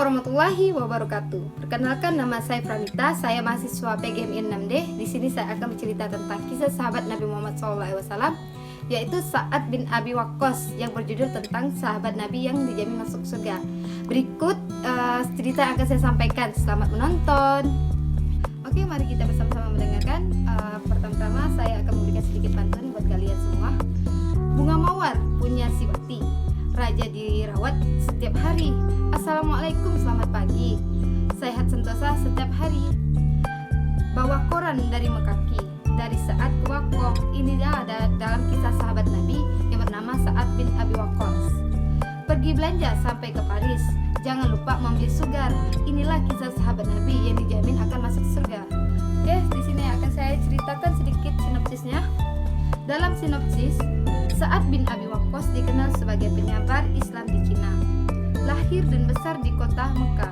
warahmatullahi wabarakatuh. Perkenalkan, nama saya Pranita, saya mahasiswa PGMI 6D. Di sini saya akan bercerita tentang kisah sahabat Nabi Muhammad SAW, yaitu Sa'ad bin Abi Waqqas, yang berjudul tentang sahabat Nabi yang dijamin masuk surga. Berikut cerita yang akan saya sampaikan. Selamat menonton. Oke, mari kita bersama-sama mendengarkan. Pertama-tama saya akan memberikan sedikit pantun buat kalian semua. Bunga mawar punya si Wati, raja dirawat setiap hari. Assalamualaikum, selamat pagi, sehat sentosa setiap hari. Bawa koran dari Mekaki, dari Sa'ad ke Waqqas. Inilah ada dalam kisah sahabat Nabi yang bernama Sa'ad bin Abi Waqqas. Pergi belanja sampai ke Paris, jangan lupa membeli sugar. Inilah kisah sahabat Nabi yang dijamin akan masuk surga. Oke, di sini akan saya ceritakan sedikit sinopsisnya. Dalam sinopsis, Sa'ad bin Abi Waqqas dikenal sebagai penyabar Islam di Cina. Lahir dan besar di kota Mekah.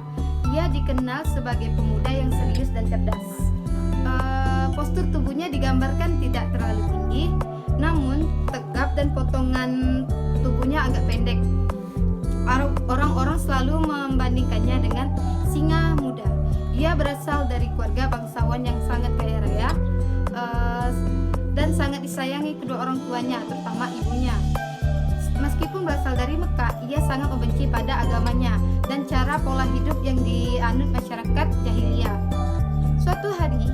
Ia dikenal sebagai pemuda yang serius dan cerdas. Postur tubuhnya digambarkan tidak terlalu tinggi, namun tegap dan potongan tubuhnya agak pendek. Orang-orang selalu membandingkannya dengan singa muda. Ia berasal dari keluarga bangsawan yang sangat kaya raya, dan sangat disayangi kedua orang tuanya, terutama ibunya. Meskipun berasal dari Mekah, ia sangat membenci pada agamanya dan cara pola hidup yang dianut masyarakat jahiliyah. Suatu hari,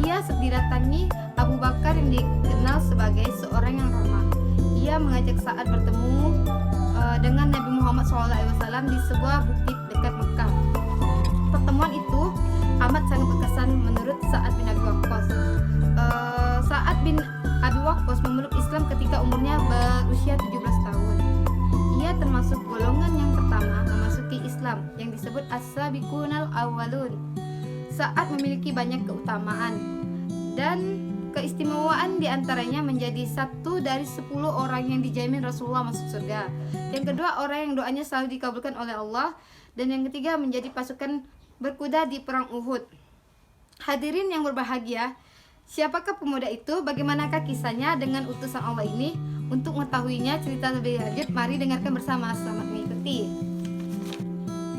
ia didatangi Abu Bakar yang dikenal sebagai seorang yang ramah. Ia mengajak Sa'ad bertemu dengan Nabi Muhammad SAW di sebuah bukit dekat Mekah. Pertemuan itu amat sangat berkesan menurut Sa'ad bin Abi Waqqas. Sa'ad bin Abi Waqqas memeluk Islam ketika umurnya berusia 17 tahun. Ia termasuk golongan yang pertama memasuki Islam yang disebut as-sabiqunal awwalun. Sa'ad memiliki banyak keutamaan dan keistimewaan, diantaranya menjadi satu dari 10 orang yang dijamin Rasulullah masuk surga. Yang kedua, orang yang doanya selalu dikabulkan oleh Allah. Dan yang ketiga, menjadi pasukan berkuda di perang Uhud. Hadirin yang berbahagia, siapakah pemuda itu? Bagaimanakah kisahnya dengan utusan Allah ini? Untuk mengetahuinya cerita lebih lanjut, mari dengarkan bersama. Selamat mengikuti.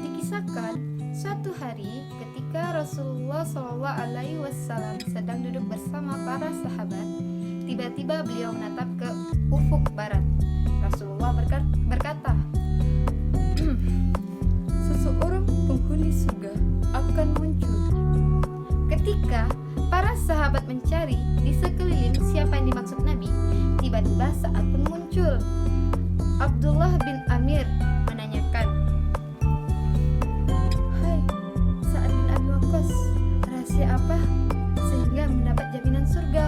Dikisahkan, suatu hari ketika Rasulullah SAW sedang duduk bersama para sahabat, tiba-tiba beliau menatap ke ufuk barat. Rasulullah berkata, seseorang penghuni surga akan muncul. Ketika para sahabat mencari di sekeliling siapa yang dimaksud Nabi, tiba-tiba Sa'ad pun muncul. Abdullah bin Amir menanyakan, "Hai Sa'ad bin Abi Waqqas, rahasia apa sehingga mendapat jaminan surga?"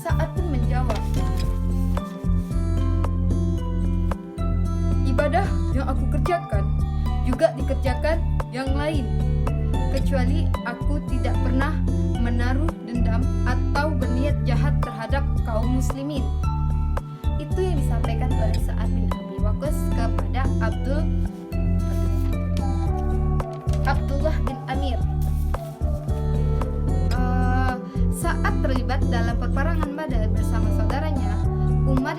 Sa'ad pun menjawab, "Ibadah yang aku kerjakan juga dikerjakan yang lain, kecuali aku tidak pernah menaruh dendam atau berniat jahat terhadap kaum muslimin." Itu yang disampaikan oleh Sa'ad bin Abi Waqqas kepada Abdullah bin Amir. Saat terlibat dalam peperangan Badar bersama saudaranya Umar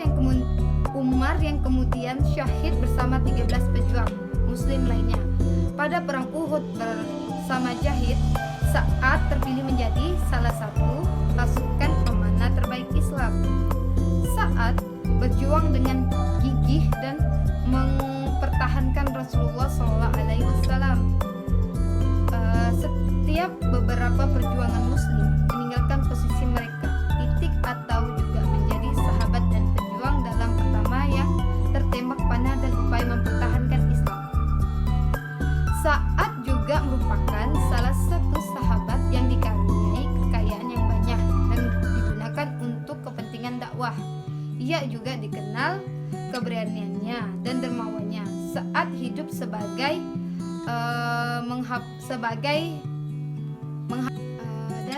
yang kemudian syahid bersama 13 pejuang muslim lainnya. Pada perang Uhud bersama Jahid, Sa'ad terpilih menjadi salah satu pasukan pemanah terbaik Islam. Sa'ad berjuang dengan gigih dan mempertahankan Rasulullah SAW. Setiap beberapa perjuangan muslim meninggalkan posisi mereka, titik atau juga menjadi sahabat dan pejuang dalam pertama yang tertembak panah dan upaya mempertahankan Islam. Sa'ad juga merupakan salah satu sahabat yang dikaruniai kekayaan yang banyak dan digunakan untuk kepentingan dakwah. Ia juga dikenal keberaniannya dan dermawannya. Sa'ad hidup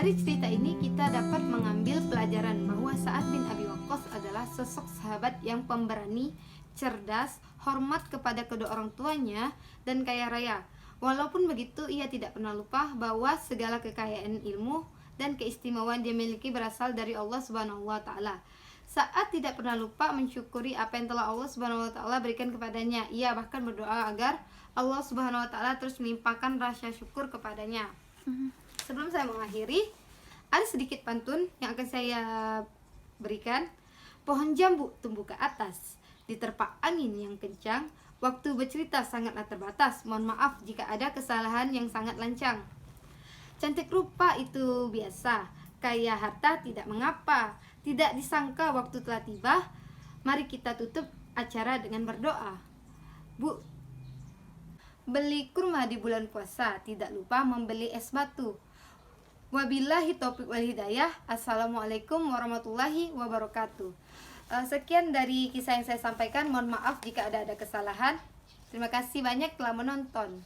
dari cerita ini kita dapat mengambil pelajaran bahwa Sa'ad bin Abi Waqqas adalah sosok sahabat yang pemberani, cerdas, hormat kepada kedua orang tuanya, dan kaya raya. Walaupun begitu, ia tidak pernah lupa bahwa segala kekayaan ilmu dan keistimewaan dia miliki berasal dari Allah Subhanahu wa Ta'ala. Saat tidak pernah lupa mensyukuri apa yang telah Allah Subhanahu wa taala berikan kepadanya. Ia bahkan berdoa agar Allah Subhanahu wa taala terus melimpahkan rasa syukur kepadanya. Sebelum saya mengakhiri, ada sedikit pantun yang akan saya berikan. Pohon jambu tumbuh ke atas, diterpa angin yang kencang. Waktu bercerita sangatlah terbatas. Mohon maaf jika ada kesalahan yang sangat lancang. Cantik rupa itu biasa, kaya harta tidak mengapa. Tidak disangka waktu telah tiba. Mari kita tutup acara dengan berdoa. Bu, beli kurma di bulan puasa, tidak lupa membeli es batu. Wabillahi taufiq wal hidayah. Assalamualaikum warahmatullahi wabarakatuh. Sekian dari kisah yang saya sampaikan. Mohon maaf jika ada kesalahan. Terima kasih banyak telah menonton.